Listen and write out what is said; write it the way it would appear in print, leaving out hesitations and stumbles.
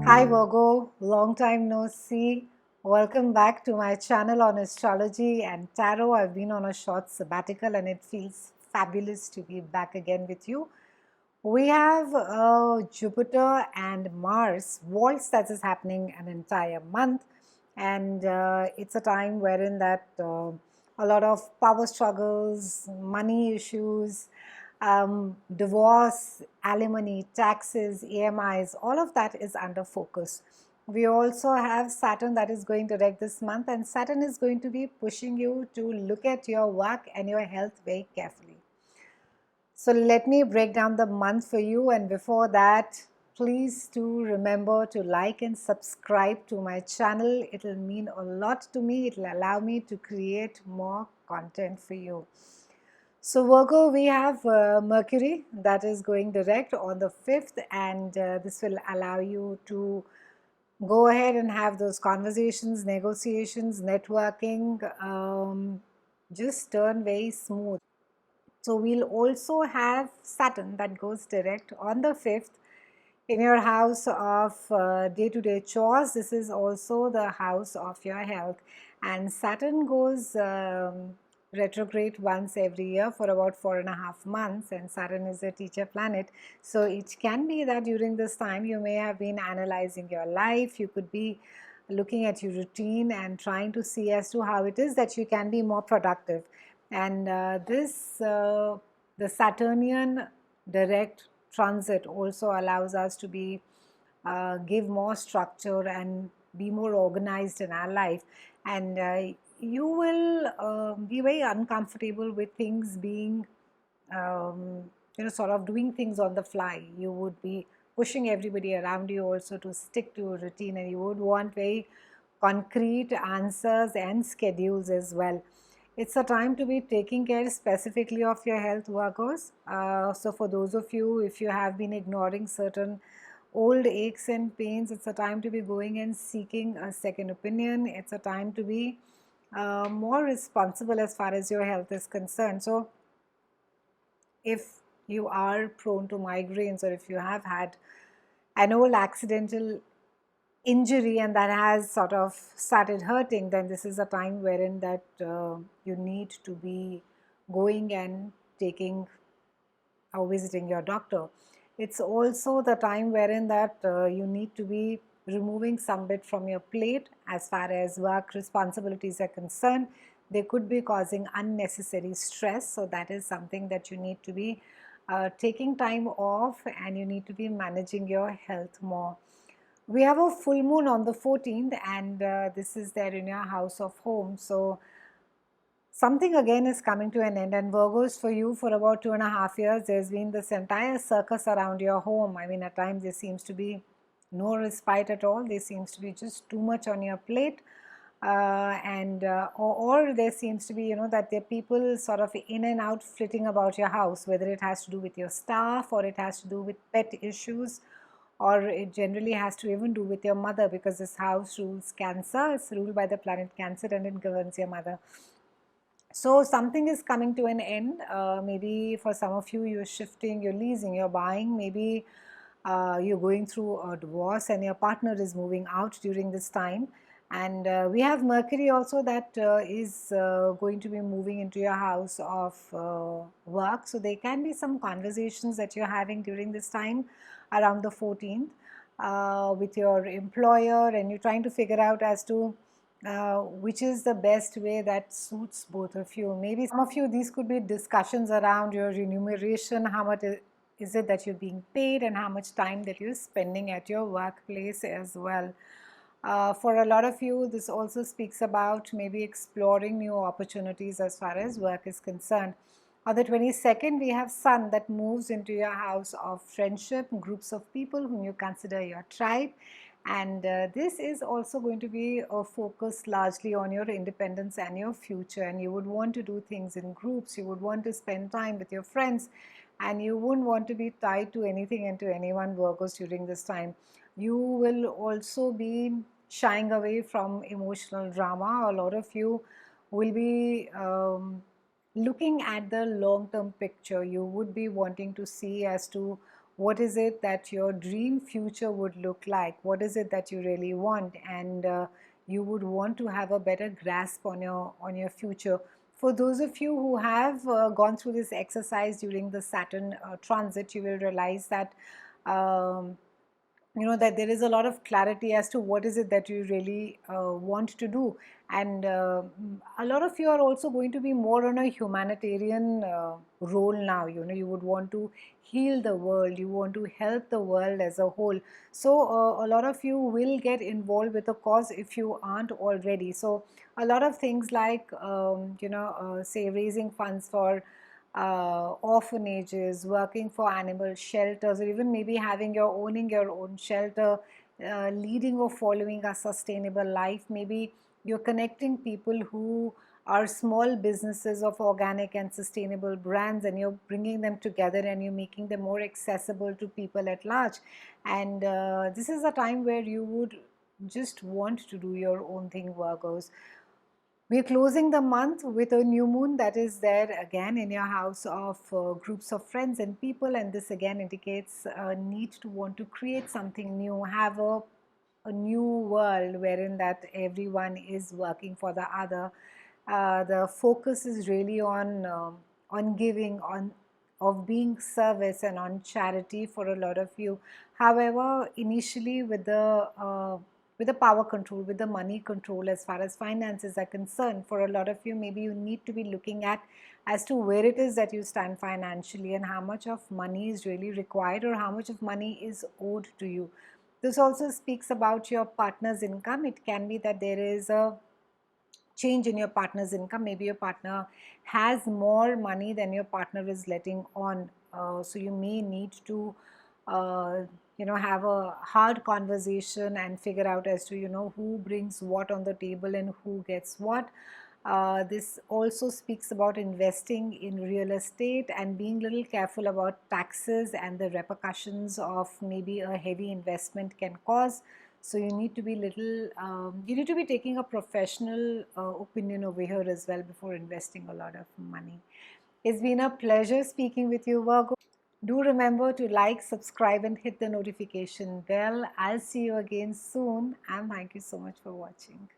Hi Virgo, long time no see. Welcome back to my channel on astrology and tarot. I've been on a short sabbatical and it feels fabulous to be back again with you. We have Jupiter and Mars waltz that is happening an entire month, and it's a time wherein that a lot of power struggles, money issues, divorce, alimony, taxes, EMIs, all of that is under focus. We also have Saturn that is going direct this month, and Saturn is going to be pushing you to look at your work and your health very carefully. So let me break down the month for you, and before that, please do remember to like and subscribe to my channel. It will mean a lot to me. It will allow me to create more content for you. So Virgo, we have Mercury that is going direct on the 5th, and this will allow you to go ahead and have those conversations, negotiations, networking, just turn very smooth. So we'll also have Saturn that goes direct on the 5th in your house of day-to-day chores. This is also the house of your health, and Saturn goes retrograde once every year for about 4.5 months, and Saturn is a teacher planet. So it can be that during this time you may have been analyzing your life. You could be looking at your routine and trying to see as to how it is that you can be more productive. And the Saturnian direct transit also allows us to be give more structure and be more organized in our life, and you will be very uncomfortable with things being sort of doing things on the fly. You would be pushing everybody around you also to stick to a routine, and you would want very concrete answers and schedules as well. It's a time to be taking care specifically of your health, Virgos. So for those of you, if you have been ignoring certain old aches and pains, it's a time to be going and seeking a second opinion. It's a time to be more responsible as far as your health is concerned. So if you are prone to migraines, or if you have had an old accidental injury and that has sort of started hurting, then this is a time wherein that you need to be going and taking or visiting your doctor. It's also the time wherein that you need to be removing some bit from your plate as far as work responsibilities are concerned. They could be causing unnecessary stress, so that is something that you need to be taking time off, and you need to be managing your health more. We have a full moon on the 14th, and this is there in your house of home. So something again is coming to an end, and Virgos, for you for about 2.5 years, there's been this entire circus around your home. I mean, at times there seems to be no respite at all. There seems to be just too much on your plate. Or there seems to be, that there are people sort of in and out flitting about your house, whether it has to do with your staff, or it has to do with pet issues, or it generally has to even do with your mother, because this house rules Cancer. It's ruled by the planet Cancer, and it governs your mother. So something is coming to an end. Maybe for some of you, you're shifting, you're leasing, you're buying. Maybe you're going through a divorce and your partner is moving out during this time. And we have Mercury also that is going to be moving into your house of work. So there can be some conversations that you're having during this time around the 14th with your employer, and you're trying to figure out as to which is the best way that suits both of you. Maybe some of you, these could be discussions around your remuneration, how much is it that you're being paid, and how much time that you're spending at your workplace as well. For a lot of you, this also speaks about maybe exploring new opportunities as far as work is concerned. On the 22nd, we have Sun that moves into your house of friendship, groups of people whom you consider your tribe. And this is also going to be a focus largely on your independence and your future. And you would want to do things in groups. You would want to spend time with your friends. And you wouldn't want to be tied to anything and to anyone, Virgos, during this time. You will also be shying away from emotional drama. A lot of you will be looking at the long-term picture. You would be wanting to see as to what is it that your dream future would look like, what is it that you really want, and you would want to have a better grasp on your future. For those of you who have gone through this exercise during the Saturn transit, you will realize that um, that there is a lot of clarity as to what is it that you really want to do. And a lot of you are also going to be more on a humanitarian role now. You would want to heal the world, you want to help the world as a whole. So a lot of you will get involved with a cause if you aren't already. So a lot of things like say raising funds for orphanages, working for animal shelters, or even maybe owning your own shelter, leading or following a sustainable life. Maybe you're connecting people who are small businesses of organic and sustainable brands, and you're bringing them together and you're making them more accessible to people at large. And this is a time where you would just want to do your own thing, Virgos. We're closing the month with a new moon that is there again in your house of groups of friends and people, and this again indicates a need to want to create something new, have a new world wherein that everyone is working for the other. The focus is really on giving, on of being service and on charity for a lot of you. However, initially with the power control, with the money control, as far as finances are concerned, for a lot of you, maybe you need to be looking at as to where it is that you stand financially and how much of money is really required or how much of money is owed to you. This also speaks about your partner's income. It can be that there is a change in your partner's income. Maybe your partner has more money than your partner is letting on. So you may need to, uh, have a hard conversation and figure out as to, who brings what on the table and who gets what. This also speaks about investing in real estate and being a little careful about taxes and the repercussions of maybe a heavy investment can cause. So you need to be you need to be taking a professional opinion over here as well before investing a lot of money. It's been a pleasure speaking with you, Virgo. Do remember to like, subscribe, and hit the notification bell. I'll see you again soon, and thank you so much for watching.